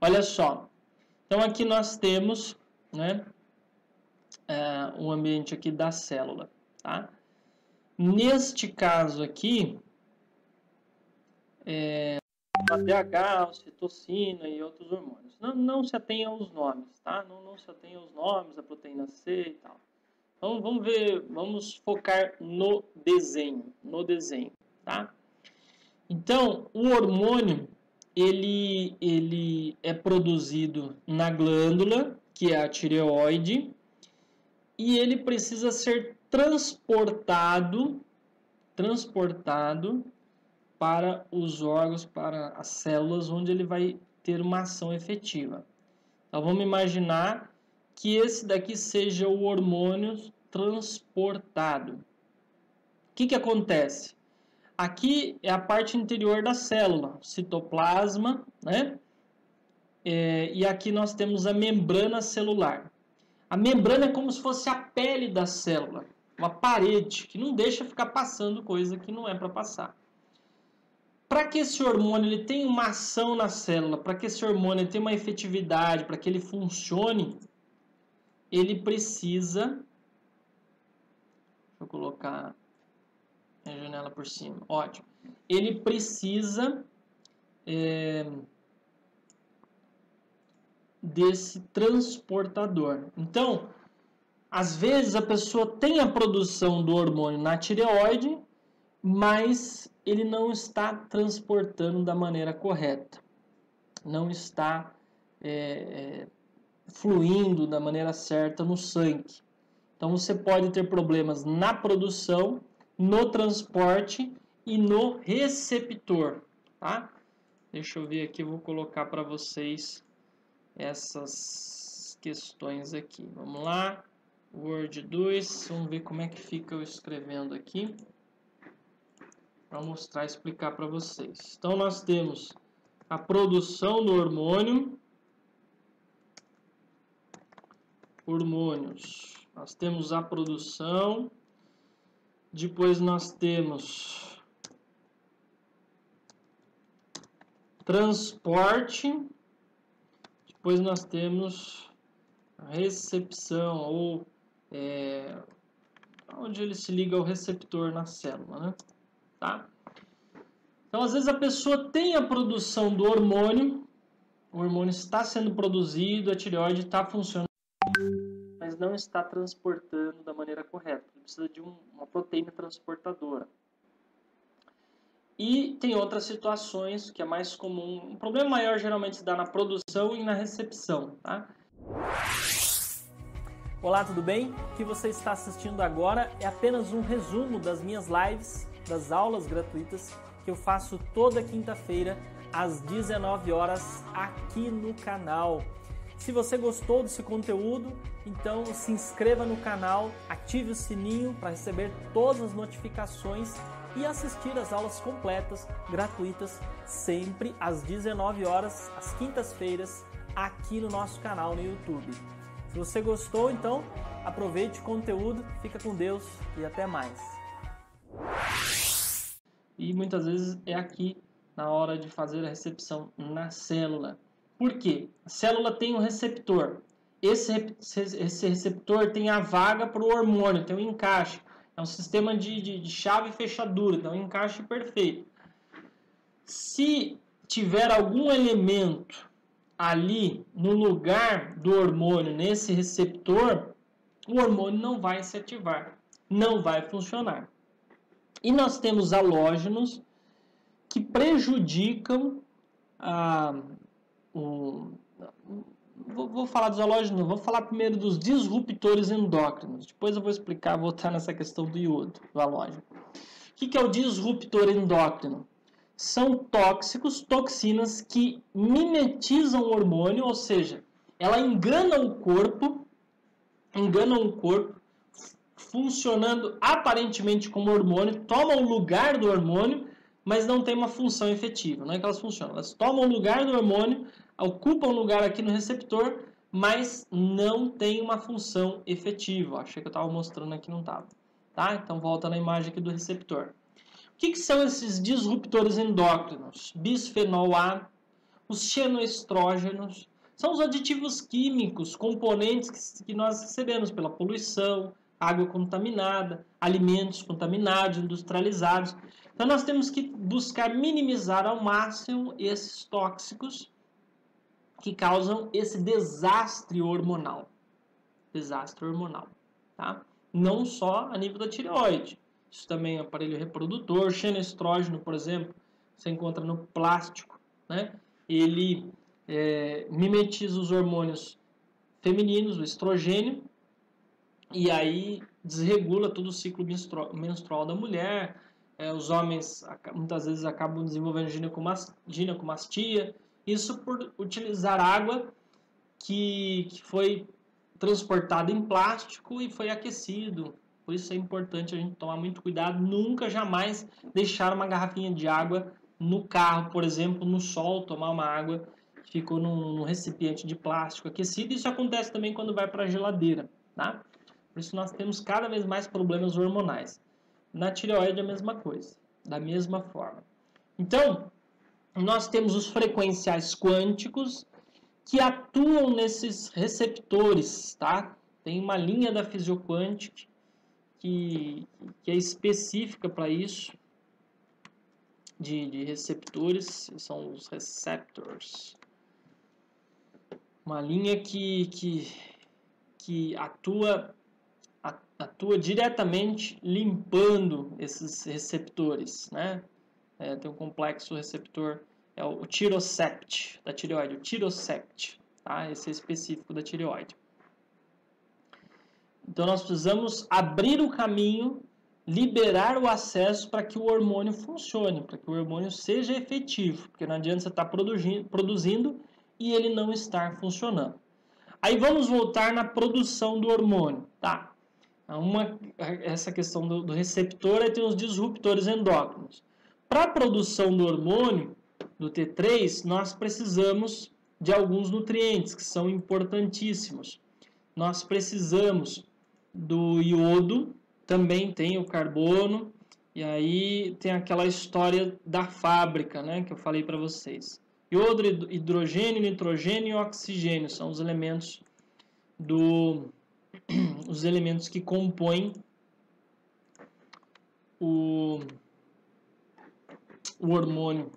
Olha só. Então, aqui nós temos, né, o ambiente aqui da célula, tá? Neste caso aqui, a DH, ocitocina e outros hormônios. Não se atenha aos nomes, tá? Não se atenha aos nomes, a proteína C e tal. Então, vamos focar no desenho, tá? Então, o hormônio, ele é produzido na glândula, que é a tireoide, e ele precisa ser transportado para os órgãos, para as células, onde ele vai ter uma ação efetiva. Então, vamos imaginar que esse daqui seja o hormônio transportado. O que acontece? Aqui é a parte interior da célula, citoplasma, né? E aqui nós temos a membrana celular. A membrana é como se fosse a pele da célula, uma parede que não deixa ficar passando coisa que não é para passar. Para que esse hormônio ele tenha uma ação na célula, para que esse hormônio tenha uma efetividade, para que ele funcione, ele precisa... Deixa eu colocar a janela por cima. Ótimo. Ele precisa desse transportador. Então, às vezes a pessoa tem a produção do hormônio na tireoide, mas ele não está transportando da maneira correta. Não está fluindo da maneira certa no sangue. Então, você pode ter problemas na produção, no transporte e no receptor, tá? Deixa eu ver aqui, eu vou colocar para vocês essas questões aqui. Vamos lá, Word 2, vamos ver como é que fica eu escrevendo aqui, para mostrar, explicar para vocês. Então, nós temos a produção do hormônios. Nós temos a produção, depois nós temos transporte, depois nós temos a recepção, ou onde ele se liga ao receptor na célula, né? Tá? Então, às vezes a pessoa tem a produção do hormônio, o hormônio está sendo produzido, a tireoide está funcionando, mas não está transportando da maneira correta. Ele precisa de uma proteína transportadora. E tem outras situações que é mais comum. O problema maior geralmente se dá na produção e na recepção, tá? Olá, tudo bem? O que você está assistindo agora é apenas um resumo das minhas lives, das aulas gratuitas que eu faço toda quinta-feira às 19 horas aqui no canal. Se você gostou desse conteúdo, então se inscreva no canal, ative o sininho para receber todas as notificações e assistir as aulas completas, gratuitas, sempre às 19 horas, às quintas-feiras, aqui no nosso canal no YouTube. Se você gostou, então aproveite o conteúdo, fica com Deus e até mais. E muitas vezes é aqui na hora de fazer a recepção na célula. Por quê? A célula tem um receptor. Esse receptor tem a vaga para o hormônio, tem um encaixe. É um sistema de chave e fechadura, então é um encaixe perfeito. Se tiver algum elemento ali no lugar do hormônio, nesse receptor, o hormônio não vai se ativar, não vai funcionar. E nós temos halógenos que prejudicam vou falar dos halógenos, vou falar primeiro dos disruptores endócrinos. Depois eu vou explicar, voltar nessa questão do iodo, do halógeno. O que é o disruptor endócrino? São tóxicos, toxinas que mimetizam o hormônio, ou seja, ela engana o corpo, funcionando aparentemente como hormônio, toma o lugar do hormônio, mas não tem uma função efetiva. Não é que elas funcionam, elas tomam o lugar do hormônio, ocupam um lugar aqui no receptor, mas não tem uma função efetiva. Achei que eu estava mostrando aqui, não estava. Tá? Então volta na imagem aqui do receptor. O que são esses disruptores endócrinos? Bisfenol A, os xenoestrógenos, são os aditivos químicos, componentes que nós recebemos pela poluição, água contaminada, alimentos contaminados, industrializados. Então nós temos que buscar minimizar ao máximo esses tóxicos que causam esse desastre hormonal. Desastre hormonal, tá? Não só a nível da tireoide. Isso também é aparelho reprodutor, xenoestrógeno, por exemplo, você encontra no plástico, né? Ele mimetiza os hormônios femininos, o estrogênio, e aí desregula todo o ciclo menstrual da mulher. Os homens muitas vezes acabam desenvolvendo ginecomastia, isso por utilizar água que foi transportada em plástico e foi aquecido. Por isso é importante a gente tomar muito cuidado, nunca, jamais deixar uma garrafinha de água no carro, por exemplo, no sol, tomar uma água que ficou num recipiente de plástico aquecido. Isso acontece também quando vai para a geladeira, tá? Por isso nós temos cada vez mais problemas hormonais. Na tireoide é a mesma coisa, da mesma forma. Então, nós temos os frequenciais quânticos que atuam nesses receptores, tá? Tem uma linha da Physioquantic que é específica para isso, de receptores, são os receptors. Uma linha que atua diretamente limpando esses receptores, né? Tem um complexo receptor, é o tirosept da tireoide, o tirosept, tá? Esse é específico da tireoide. Então nós precisamos abrir o caminho, liberar o acesso para que o hormônio funcione, para que o hormônio seja efetivo, porque não adianta você estar produzindo e ele não estar funcionando. Aí vamos voltar na produção do hormônio, tá? Essa questão do receptor, aí tem os disruptores endócrinos. Para a produção do hormônio, do T3, nós precisamos de alguns nutrientes que são importantíssimos. Nós precisamos do iodo, também tem o carbono, e aí tem aquela história da fábrica, né, que eu falei para vocês. Iodo, hidrogênio, nitrogênio e oxigênio são os elementos os elementos que compõem o hormônio.